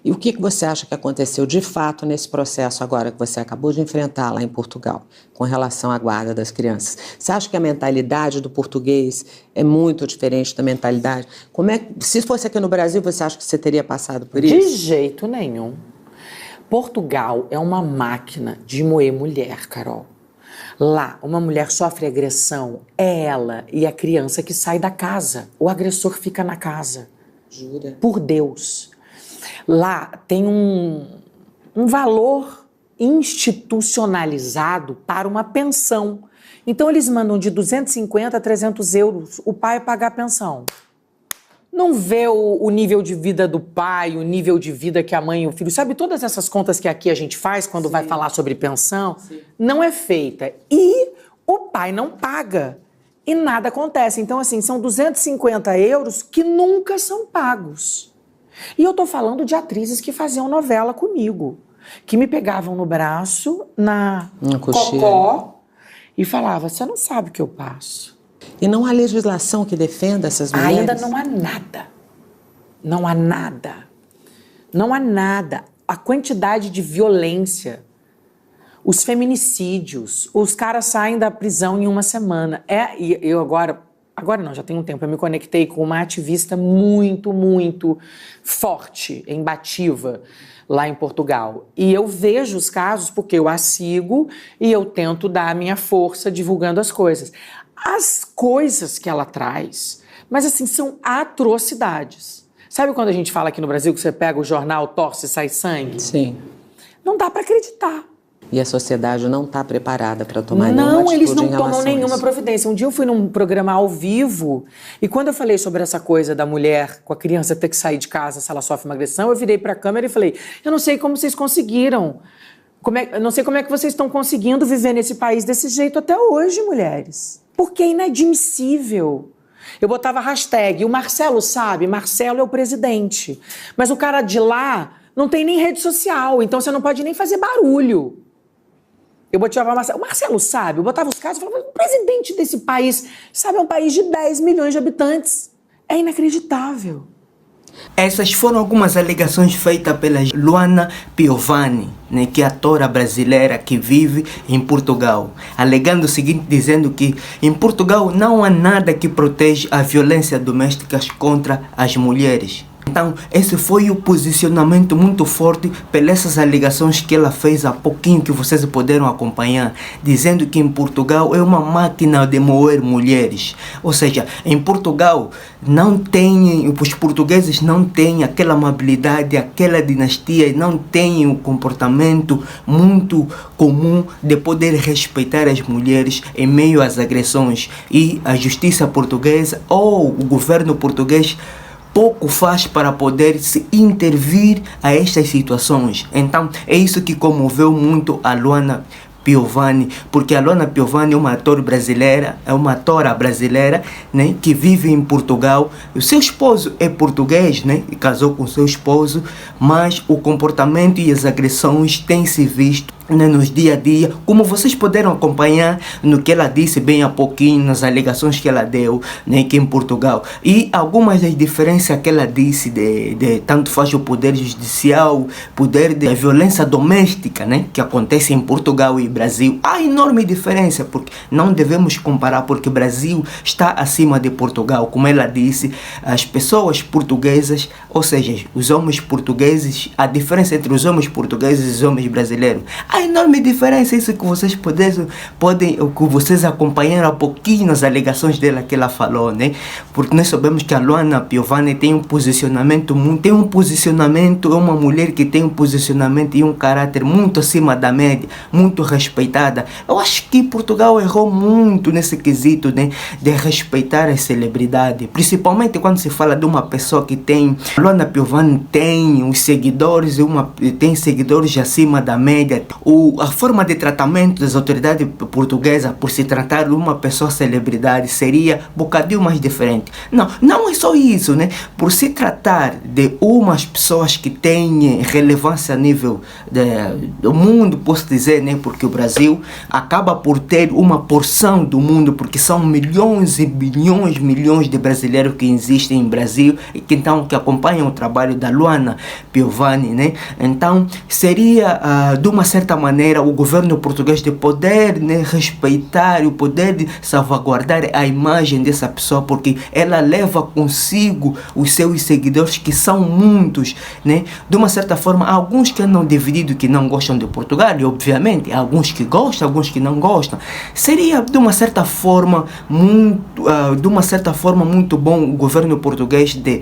E o que você acha que aconteceu de fato nesse processo agora que você acabou de enfrentar lá em Portugal, com relação à guarda das crianças? Você acha que a mentalidade do português é muito diferente da mentalidade? Se fosse aqui no Brasil, você acha que você teria passado por isso? De jeito nenhum. Portugal é uma máquina de moer mulher, Carol. Lá, uma mulher sofre agressão, é ela e a criança que sai da casa. O agressor fica na casa. Jura? Por Deus. Lá tem um valor institucionalizado para uma pensão. Então eles mandam de 250 a 300 euros o pai pagar a pensão. Não vê o nível de vida do pai, o nível de vida que a mãe e o filho... Sabe todas essas contas que aqui a gente faz quando vai falar sobre pensão? Sim. Não é feita. E o pai não paga. E nada acontece. Então, assim, são 250 euros que nunca são pagos. E eu tô falando de atrizes que faziam novela comigo. Que me pegavam no braço, na cocó, e falavam, você não sabe o que eu passo. E não há legislação que defenda essas mulheres? Ainda não há nada. Não há nada. Não há nada. A quantidade de violência, os feminicídios, os caras saem da prisão em uma semana. E eu agora não, já tem um tempo, eu me conectei com uma ativista muito, muito forte, embativa, lá em Portugal. E eu vejo os casos porque eu a sigo e eu tento dar a minha força divulgando as coisas. As coisas que ela traz, mas assim, são atrocidades. Sabe quando a gente fala aqui no Brasil que você pega o jornal, torce e sai sangue? Sim. Não dá para acreditar. E a sociedade não está preparada para tomar nenhuma atitude. Não, eles não tomam nenhuma providência. Um dia eu fui num programa ao vivo e quando eu falei sobre essa coisa da mulher com a criança ter que sair de casa se ela sofre uma agressão, eu virei para a câmera e falei, eu não sei como vocês conseguiram. Eu não sei como é que vocês estão conseguindo viver nesse país desse jeito até hoje, mulheres. Porque é inadmissível. Eu botava hashtag, o Marcelo sabe, Marcelo é o presidente. Mas o cara de lá não tem nem rede social, então você não pode nem fazer barulho. Eu botava o Marcelo sabe, eu botava os casos e falava, o presidente desse país, sabe, é um país de 10 milhões de habitantes. É inacreditável. Essas foram algumas alegações feitas pela Luana Piovani, né, que é atora brasileira que vive em Portugal, alegando o seguinte, dizendo que em Portugal não há nada que protege a violência doméstica contra as mulheres. Então, esse foi o posicionamento muito forte pelas alegações que ela fez há pouquinho, que vocês puderam acompanhar, dizendo que em Portugal é uma máquina de moer mulheres. Ou seja, em Portugal os portugueses não têm aquela amabilidade, aquela dinastia, não têm o comportamento muito comum de poder respeitar as mulheres em meio às agressões. E a justiça portuguesa ou o governo português pouco faz para poder se intervir a estas situações. Então é isso que comoveu muito a Luana Piovani, porque a Luana Piovani é uma atora brasileira, né, que vive em Portugal. O seu esposo é português, né, e casou com seu esposo, mas o comportamento e as agressões têm se visto, né, nos dia a dia, como vocês puderam acompanhar no que ela disse bem há pouquinho, nas alegações que ela deu, né, aqui em Portugal. E algumas das diferenças que ela disse de tanto faz o poder judicial, poder da violência doméstica, né, que acontece em Portugal e Brasil. Há enorme diferença, porque não devemos comparar, porque o Brasil está acima de Portugal. Como ela disse, as pessoas portuguesas, ou seja, os homens portugueses, a diferença entre os homens portugueses e os homens brasileiros, há enorme diferença. Isso que vocês podem que vocês acompanharam há pouquinho nas alegações dela que ela falou, né? Porque nós sabemos que a Luana Piovani tem um posicionamento, é uma mulher que tem um posicionamento e um caráter muito acima da média, muito respeitada. Eu acho que Portugal errou muito nesse quesito, né, de respeitar as celebridades, principalmente quando se fala de uma pessoa que tem, Luana Piovani tem os seguidores, tem seguidores acima da média. a forma de tratamento das autoridades portuguesas por se tratar de uma pessoa celebridade seria um bocadinho mais diferente. Não é só isso, né? Por se tratar de umas pessoas que têm relevância a nível do mundo, posso dizer, né? Porque o Brasil acaba por ter uma porção do mundo, porque são milhões e milhões de brasileiros que existem em Brasil e que acompanham o trabalho da Luana Piovani, né? Então seria de uma certa maneira o governo português de poder, né, respeitar, o poder de salvaguardar a imagem dessa pessoa, porque ela leva consigo os seus seguidores, que são muitos, né? De uma certa forma, há alguns que andam divididos, que não gostam de Portugal, e obviamente há alguns que gostam, alguns que não gostam. Seria de uma certa forma muito bom o governo português de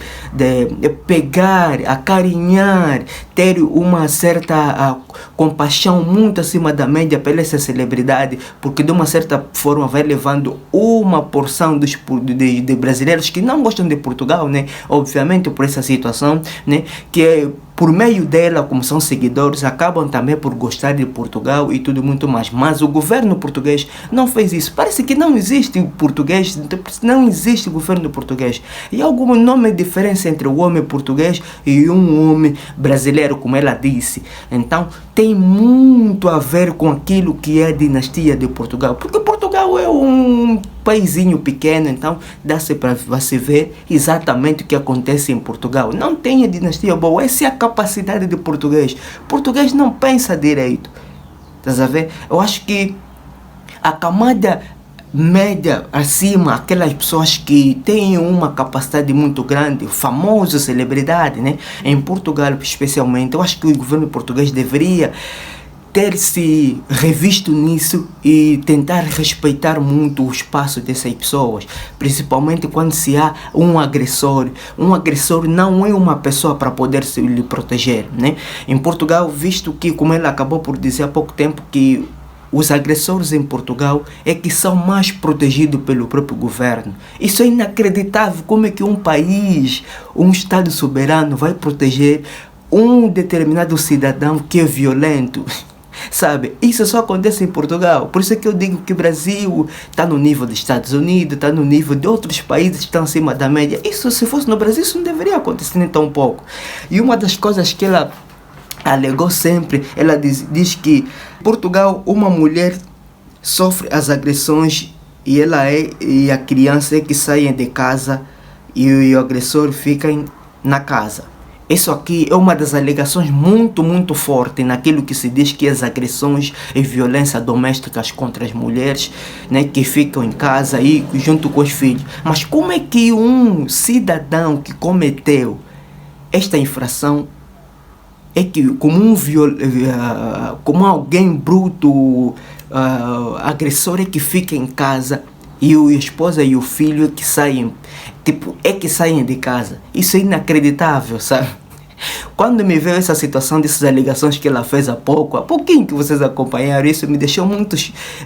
pegar, acarinhar, ter uma certa compaixão muito acima da média pela essa celebridade, porque de uma certa forma vai levando uma porção de brasileiros que não gostam de Portugal, né? Obviamente por essa situação, né? Que por meio dela, como são seguidores, acabam também por gostar de Portugal e tudo muito mais. Mas o governo português não fez isso. Parece que não existe português, não existe governo português. E há alguma enorme diferença entre o homem português e um homem brasileiro, como ela disse. Então, tem muito a ver com aquilo que é a dinastia de Portugal. Porque Portugal é um paizinho pequeno, então dá-se para você ver exatamente o que acontece em Portugal. Não tem a dinastia boa, essa é a capacidade de português. Português não pensa direito. Estás a ver? Eu acho que a camada média acima, aquelas pessoas que têm uma capacidade muito grande, famosa celebridade, né? Em Portugal especialmente, eu acho que o governo português deveria ter se revisto nisso e tentar respeitar muito o espaço dessas pessoas, principalmente quando se há um agressor. Um agressor não é uma pessoa para poder se lhe proteger, né? Em Portugal, visto que, como ela acabou por dizer há pouco tempo, que os agressores em Portugal é que são mais protegidos pelo próprio governo. Isso é inacreditável. Como é que um país, um Estado soberano vai proteger um determinado cidadão que é violento? Sabe, isso só acontece em Portugal. Por isso é que eu digo que o Brasil está no nível dos Estados Unidos, está no nível de outros países que estão acima da média. Isso, se fosse no Brasil, isso não deveria acontecer nem tão pouco. E uma das coisas que ela alegou sempre, ela diz que Portugal, uma mulher sofre as agressões e a criança é que saem de casa e o agressor fica na casa. Isso aqui é uma das alegações muito forte naquilo que se diz que as agressões e violência domésticas contra as mulheres, né, que ficam em casa e junto com os filhos. Mas como é que um cidadão que cometeu esta infração é que como alguém bruto, agressor é que fica em casa e a esposa e o filho é que saem de casa? Isso é inacreditável, sabe? Quando me veio essa situação dessas alegações que ela fez há pouquinho que vocês acompanharam, isso me deixou muito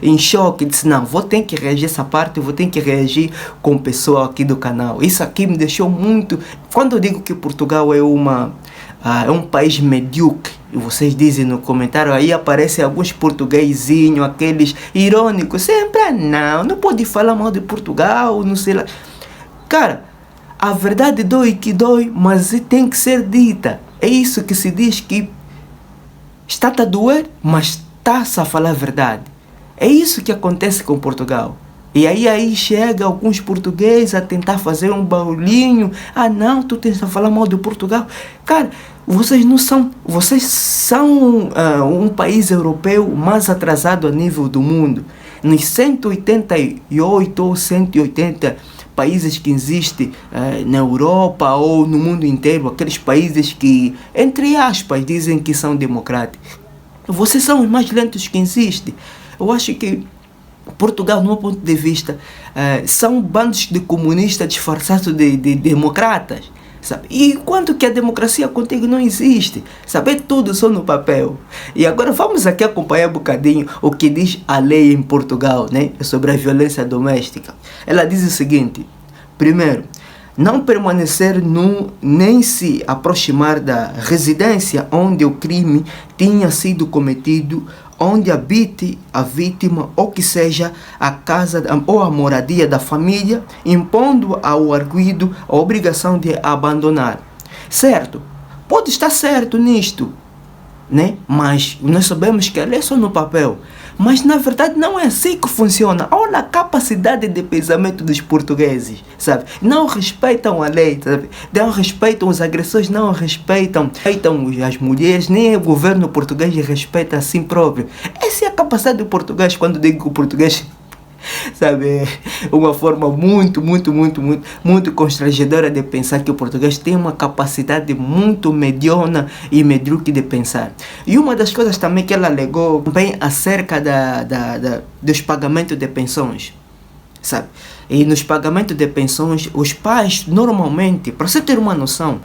em choque. Disse, não, vou ter que reagir essa parte, vou ter que reagir com o pessoal aqui do canal. Isso aqui me deixou muito... Quando eu digo que Portugal é um país medíocre, e vocês dizem no comentário, aí aparecem alguns portuguesinhos, aqueles irônicos, sempre, não pode falar mal de Portugal, não sei lá. Cara, a verdade dói que dói, mas tem que ser dita. É isso que se diz, que está a doer, mas está-se a falar a verdade. É isso que acontece com Portugal. E aí chega alguns portugueses a tentar fazer um barulhinho. Não, tu tens a falar mal de Portugal. Cara, vocês são um país europeu mais atrasado a nível do mundo. Nos 188 ou 180 países que existem na Europa ou no mundo inteiro, aqueles países que, entre aspas, dizem que são democráticos, vocês são os mais lentos que existem. Eu acho que Portugal, no meu ponto de vista, são bandos de comunistas disfarçados de democratas, sabe? E quanto que a democracia contigo não existe, sabe? É tudo só no papel. E agora vamos aqui acompanhar um bocadinho o que diz a lei em Portugal, né, sobre a violência doméstica. Ela diz o seguinte: primeiro, não permanecer nem se aproximar da residência onde o crime tinha sido cometido onde habite a vítima ou que seja a casa ou a moradia da família, impondo ao arguido a obrigação de a abandonar. Certo? Pode estar certo nisto, né? Mas nós sabemos que a lei é só no papel. Mas na verdade não é assim que funciona. Olha a capacidade de pensamento dos portugueses, sabe? Não respeitam a lei, sabe? Não respeitam os agressores, não respeitam as mulheres, nem o governo português respeita a si próprio. Essa é a capacidade do português. Quando digo que o português, sabe, uma forma muito constrangedora de pensar que o português tem uma capacidade muito mediana e medíocre de pensar. E uma das coisas também que ela alegou bem acerca dos pagamentos de pensões, sabe? E nos pagamentos de pensões, os pais normalmente, para você ter uma noção,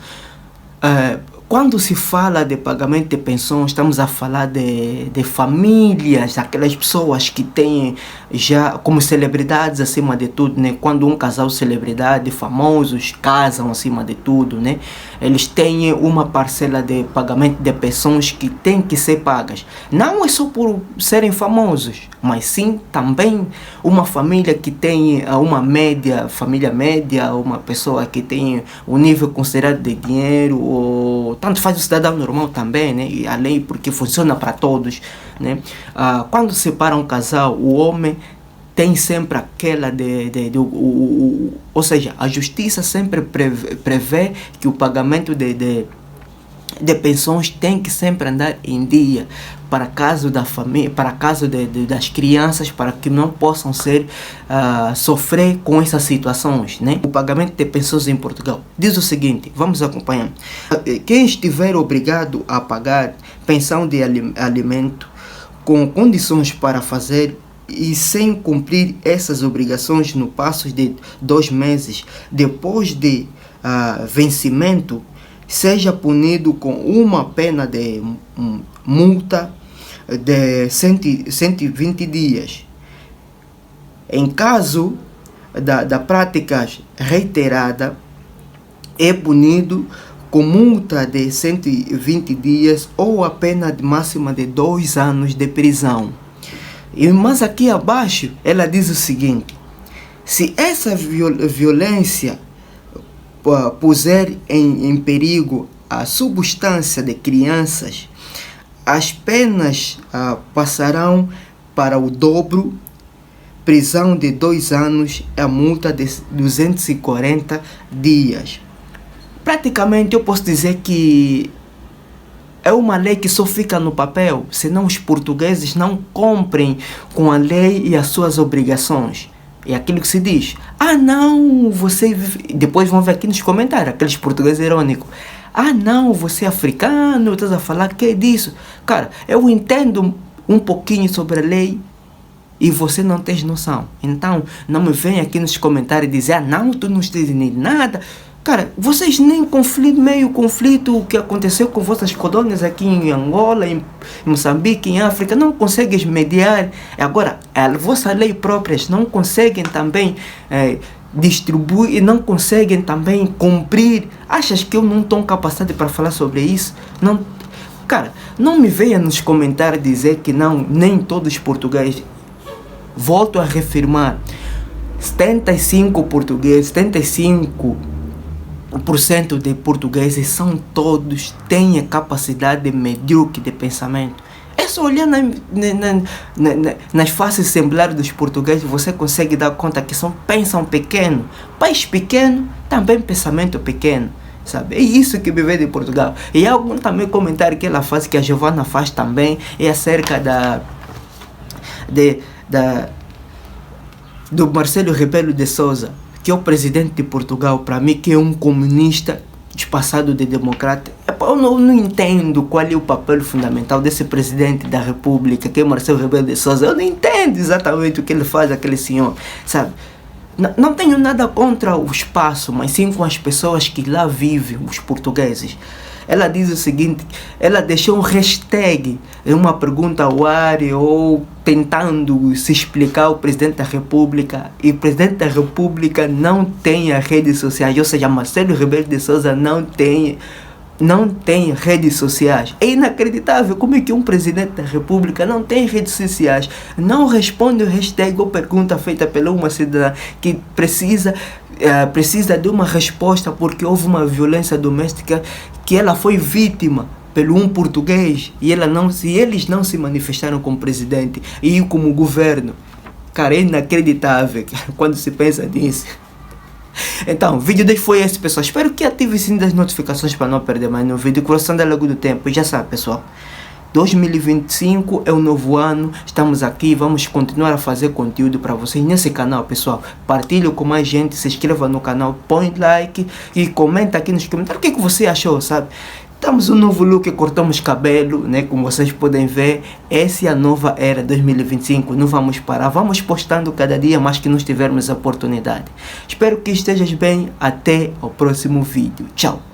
quando se fala de pagamento de pensões, estamos a falar de famílias, aquelas pessoas que têm já como celebridades acima de tudo, né? Quando um casal de celebridade, famosos, casam acima de tudo, né? Eles têm uma parcela de pagamento de pensões que tem que ser pagas. Não é só por serem famosos, mas sim também uma família que tem uma média, família média, uma pessoa que tem um nível considerado de dinheiro, ou tanto faz o cidadão normal também, né? E a lei, porque funciona para todos, né? Quando separa um casal, o homem tem sempre aquela ou seja, a justiça sempre prevê que o pagamento de pensões tem que sempre andar em dia, para caso da família, para caso das crianças, para que não possam sofrer com essas situações, né? O pagamento de pensões em Portugal diz o seguinte, vamos acompanhar. Quem estiver obrigado a pagar pensão de alimento com condições para fazer e sem cumprir essas obrigações no espaço de 2 meses depois de vencimento, seja punido com uma pena de multa de 120 dias. Em caso da prática reiterada, é punido com multa de 120 dias ou a pena máxima de 2 anos de prisão. Mas aqui abaixo ela diz o seguinte: se essa violência puser em perigo a substância de crianças, as penas passarão para o dobro, prisão de 2 anos e a multa de 240 dias. Praticamente eu posso dizer que é uma lei que só fica no papel, senão os portugueses não cumprem com a lei e as suas obrigações. É aquilo que se diz. Não, você... Depois vão ver aqui nos comentários, aqueles portugueses irônicos. Não, você é africano, estás a falar que é disso. Cara, eu entendo um pouquinho sobre a lei e você não tens noção. Então, não me venha aqui nos comentários dizer, não, tu não estás nem nada. Cara, vocês nem meio conflito o que aconteceu com vossas colônias aqui em Angola, em Moçambique, em África, não conseguem mediar. Agora, a vossa lei própria não conseguem também distribuir e não conseguem também cumprir. Achas que eu não estou capacitado para falar sobre isso? Não, cara, não me venha nos comentários dizer que não, nem todos os portugueses. Volto a reafirmar, 75% de portugueses têm a capacidade medíocre de pensamento. É só olhar nas faces semblares dos portugueses, você consegue dar conta que pensam pequeno. País pequeno, também pensamento pequeno, sabe? É isso que me vê de Portugal. E algum também comentário que ela faz, que a Giovana faz também, é acerca do Marcelo Rebelo de Sousa, que é o presidente de Portugal, para mim, que é um comunista disfarçado de democrata. Eu não entendo qual é o papel fundamental desse presidente da República, que é Marcelo Rebelo de Sousa. Eu não entendo exatamente o que ele faz, aquele senhor, sabe? Não tenho nada contra o espaço, mas sim com as pessoas que lá vivem, os portugueses. Ela diz o seguinte, ela deixou um hashtag em uma pergunta ao ar ou tentando se explicar ao presidente da República, e o presidente da República não tem as redes sociais, ou seja, Marcelo Rebelo de Sousa não tem não tem redes sociais. É inacreditável como é que um presidente da república não tem redes sociais, não responde o hashtag ou pergunta feita pela uma cidadã que precisa de uma resposta porque houve uma violência doméstica que ela foi vítima pelo um português e eles não se manifestaram como presidente e como governo. Cara, é inacreditável quando se pensa nisso. Então, o vídeo de hoje foi esse, pessoal. Espero que ative o sininho das notificações para não perder mais nenhum vídeo. Coração da Lagoa do Tempo. E já sabe, pessoal, 2025 é um novo ano. Estamos aqui, vamos continuar a fazer conteúdo para vocês nesse canal, pessoal. Partilhe com mais gente, se inscreva no canal, põe like e comenta aqui nos comentários o que você achou, sabe? Estamos um novo look, cortamos cabelo, né? Como vocês podem ver, essa é a nova era 2025. Não vamos parar, vamos postando cada dia mais que nós tivermos a oportunidade. Espero que estejas bem. Até o próximo vídeo. Tchau.